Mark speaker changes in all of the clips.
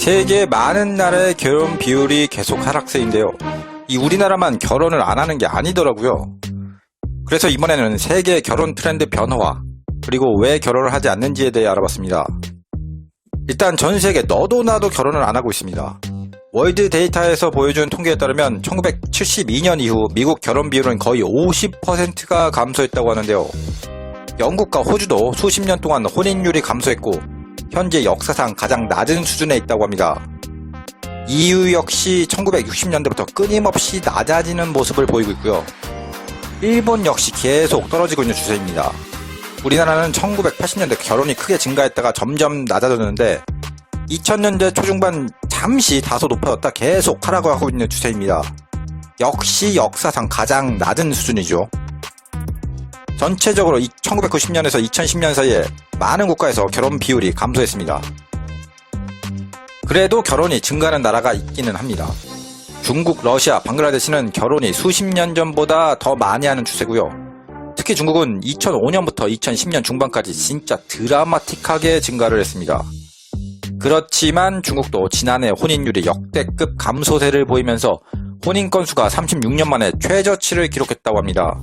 Speaker 1: 세계 많은 나라의 결혼 비율이 계속 하락세인데요. 이 우리나라만 결혼을 안 하는 게 아니더라고요. 그래서 이번에는 세계 결혼 트렌드 변화, 그리고 왜 결혼을 하지 않는지에 대해 알아봤습니다. 일단 전 세계 너도 나도 결혼을 안 하고 있습니다. 월드 데이터에서 보여준 통계에 따르면 1972년 이후 미국 결혼 비율은 거의 50%가 감소했다고 하는데요. 영국과 호주도 수십 년 동안 혼인율이 감소했고 현재 역사상 가장 낮은 수준에 있다고 합니다. EU 역시 1960년대부터 끊임없이 낮아지는 모습을 보이고 있고요. 일본 역시 계속 떨어지고 있는 추세입니다. 우리나라는 1980년대 결혼이 크게 증가했다가 점점 낮아졌는데 2000년대 초중반 잠시 다소 높아졌다 계속 하락하고 있는 추세입니다. 역시 역사상 가장 낮은 수준이죠. 전체적으로 1990년에서 2010년 사이에 많은 국가에서 결혼 비율이 감소했습니다. 그래도 결혼이 증가하는 나라가 있기는 합니다. 중국, 러시아, 방글라데시는 결혼이 수십 년 전보다 더 많이 하는 추세고요. 특히 중국은 2005년부터 2010년 중반까지 진짜 드라마틱하게 증가를 했습니다. 그렇지만 중국도 지난해 혼인율이 역대급 감소세를 보이면서 혼인 건수가 36년 만에 최저치를 기록했다고 합니다.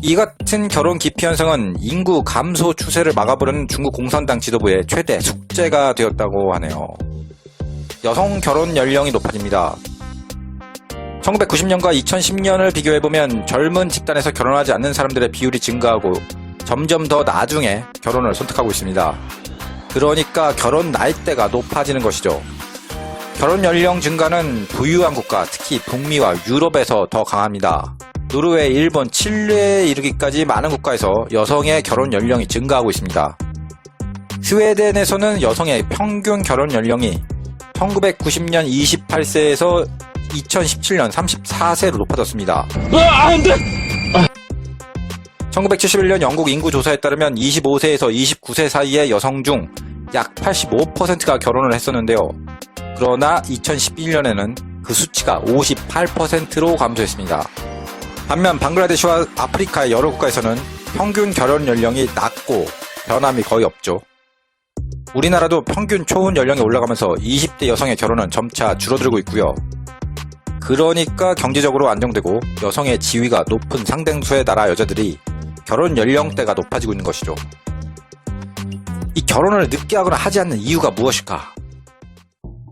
Speaker 1: 이 같은 결혼 기피 현상은 인구 감소 추세를 막아보려는 중국 공산당 지도부의 최대 숙제가 되었다고 하네요. 여성 결혼 연령이 높아집니다. 1990년과 2010년을 비교해보면 젊은 집단에서 결혼하지 않는 사람들의 비율이 증가하고 점점 더 나중에 결혼을 선택하고 있습니다. 그러니까 결혼 나이대가 높아지는 것이죠. 결혼 연령 증가는 부유한 국가, 특히 북미와 유럽에서 더 강합니다. 노르웨이, 일본, 칠레에 이르기까지 많은 국가에서 여성의 결혼 연령이 증가하고 있습니다. 스웨덴에서는 여성의 평균 결혼 연령이 1990년 28세에서 2017년 34세로 높아졌습니다. 안 돼! 1971년 영국 인구조사에 따르면 25세에서 29세 사이의 여성 중 약 85%가 결혼을 했었는데요. 그러나 2011년에는 그 수치가 58%로 감소했습니다. 반면 방글라데시와 아프리카의 여러 국가에서는 평균 결혼 연령이 낮고 변함이 거의 없죠. 우리나라도 평균 초혼 연령이 올라가면서 20대 여성의 결혼은 점차 줄어들고 있고요. 그러니까 경제적으로 안정되고 여성의 지위가 높은 상당수의 나라 여자들이 결혼 연령대가 높아지고 있는 것이죠. 이 결혼을 늦게 하거나 하지 않는 이유가 무엇일까?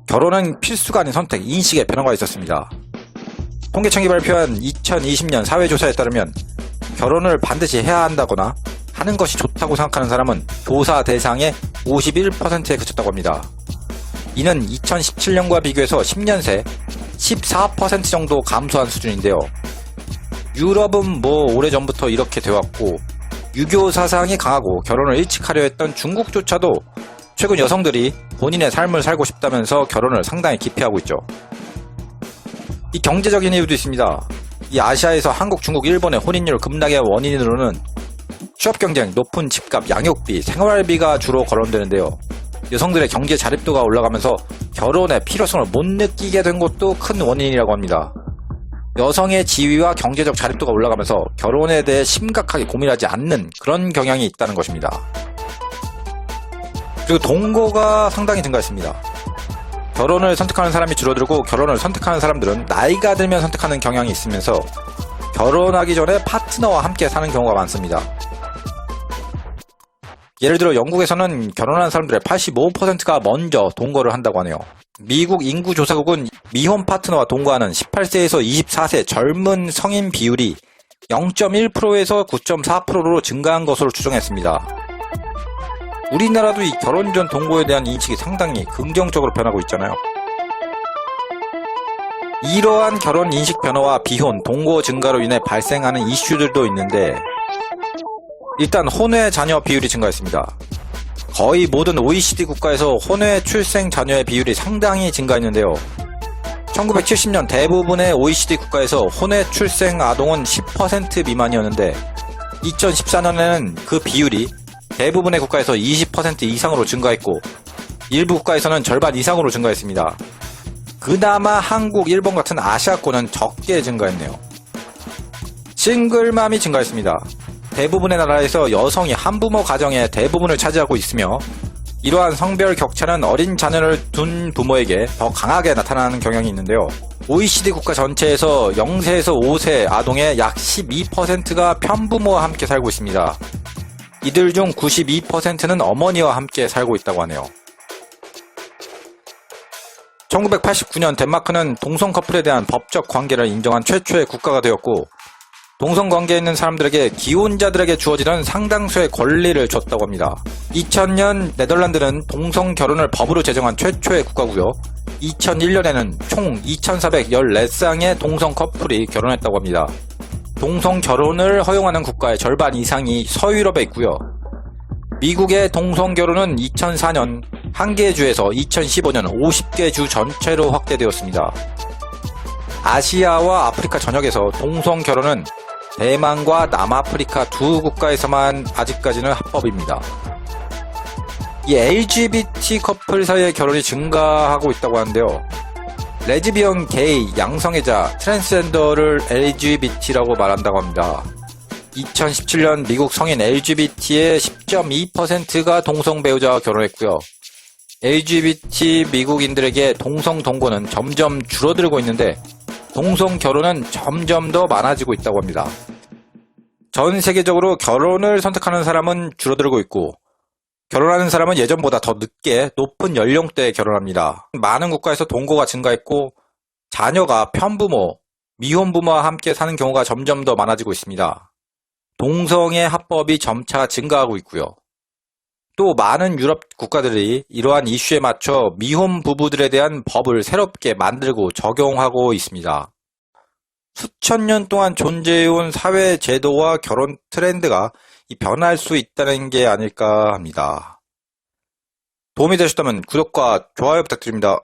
Speaker 1: 결혼은 필수가 아닌 선택, 인식의 변화가 있었습니다. 통계청이 발표한 2020년 사회조사에 따르면 결혼을 반드시 해야 한다거나 하는 것이 좋다고 생각하는 사람은 조사 대상의 51%에 그쳤다고 합니다. 이는 2017년과 비교해서 10년 새 14% 정도 감소한 수준인데요. 유럽은 오래전부터 이렇게 되었고 유교 사상이 강하고 결혼을 일찍 하려 했던 중국조차도 최근 여성들이 본인의 삶을 살고 싶다면서 결혼을 상당히 기피하고 있죠. 이 경제적인 이유도 있습니다. 이 아시아에서 한국, 중국, 일본의 혼인율 급락의 원인으로는 취업 경쟁, 높은 집값, 양육비, 생활비가 주로 거론되는데요. 여성들의 경제 자립도가 올라가면서 결혼의 필요성을 못 느끼게 된 것도 큰 원인이라고 합니다. 여성의 지위와 경제적 자립도가 올라가면서 결혼에 대해 심각하게 고민하지 않는 그런 경향이 있다는 것입니다. 그리고 동거가 상당히 증가했습니다. 결혼을 선택하는 사람이 줄어들고 결혼을 선택하는 사람들은 나이가 들면 선택하는 경향이 있으면서 결혼하기 전에 파트너와 함께 사는 경우가 많습니다. 예를 들어 영국에서는 결혼한 사람들의 85%가 먼저 동거를 한다고 하네요. 미국 인구조사국은 미혼 파트너와 동거하는 18세에서 24세 젊은 성인 비율이 0.1%에서 9.4%로 증가한 것으로 추정했습니다. 우리나라도 이 결혼 전 동거에 대한 인식이 상당히 긍정적으로 변하고 있잖아요. 이러한 결혼 인식 변화와 비혼, 동거 증가로 인해 발생하는 이슈들도 있는데 일단 혼외 자녀 비율이 증가했습니다. 거의 모든 OECD 국가에서 혼외 출생 자녀의 비율이 상당히 증가했는데요. 1970년 대부분의 OECD 국가에서 혼외 출생 아동은 10% 미만이었는데 2014년에는 그 비율이 대부분의 국가에서 20% 이상으로 증가했고 일부 국가에서는 절반 이상으로 증가했습니다. 그나마 한국, 일본 같은 아시아권은 적게 증가했네요. 싱글맘이 증가했습니다. 대부분의 나라에서 여성이 한부모 가정의 대부분을 차지하고 있으며 이러한 성별 격차는 어린 자녀를 둔 부모에게 더 강하게 나타나는 경향이 있는데요. OECD 국가 전체에서 0세에서 5세 아동의 약 12%가 편부모와 함께 살고 있습니다. 이들 중 92%는 어머니와 함께 살고 있다고 하네요. 1989년 덴마크는 동성 커플에 대한 법적 관계를 인정한 최초의 국가가 되었고, 동성 관계에 있는 사람들에게 기혼자들에게 주어지는 상당수의 권리를 줬다고 합니다. 2000년 네덜란드는 동성 결혼을 법으로 제정한 최초의 국가고요. 2001년에는 총 2414쌍의 동성 커플이 결혼했다고 합니다. 동성 결혼을 허용하는 국가의 절반 이상이 서유럽에 있고요. 미국의 동성 결혼은 2004년 1개 주에서 2015년 50개 주 전체로 확대되었습니다. 아시아와 아프리카 전역에서 동성 결혼은 대만과 남아프리카 두 국가에서만 아직까지는 합법입니다. 이 LGBT 커플 사이의 결혼이 증가하고 있다고 하는데요. 레즈비언, 게이, 양성애자, 트랜스젠더를 LGBT라고 말한다고 합니다. 2017년 미국 성인 LGBT의 10.2%가 동성 배우자와 결혼했고요. LGBT 미국인들에게 동성 동거는 점점 줄어들고 있는데 동성 결혼은 점점 더 많아지고 있다고 합니다. 전 세계적으로 결혼을 선택하는 사람은 줄어들고 있고 결혼하는 사람은 예전보다 더 늦게 높은 연령대에 결혼합니다. 많은 국가에서 동거가 증가했고 자녀가 편부모, 미혼부모와 함께 사는 경우가 점점 더 많아지고 있습니다. 동성애 합법이 점차 증가하고 있고요. 또 많은 유럽 국가들이 이러한 이슈에 맞춰 미혼 부부들에 대한 법을 새롭게 만들고 적용하고 있습니다. 수천 년 동안 존재해온 사회 제도와 결혼 트렌드가 변할 수 있다는 게 아닐까 합니다. 도움이 되셨다면 구독과 좋아요 부탁드립니다.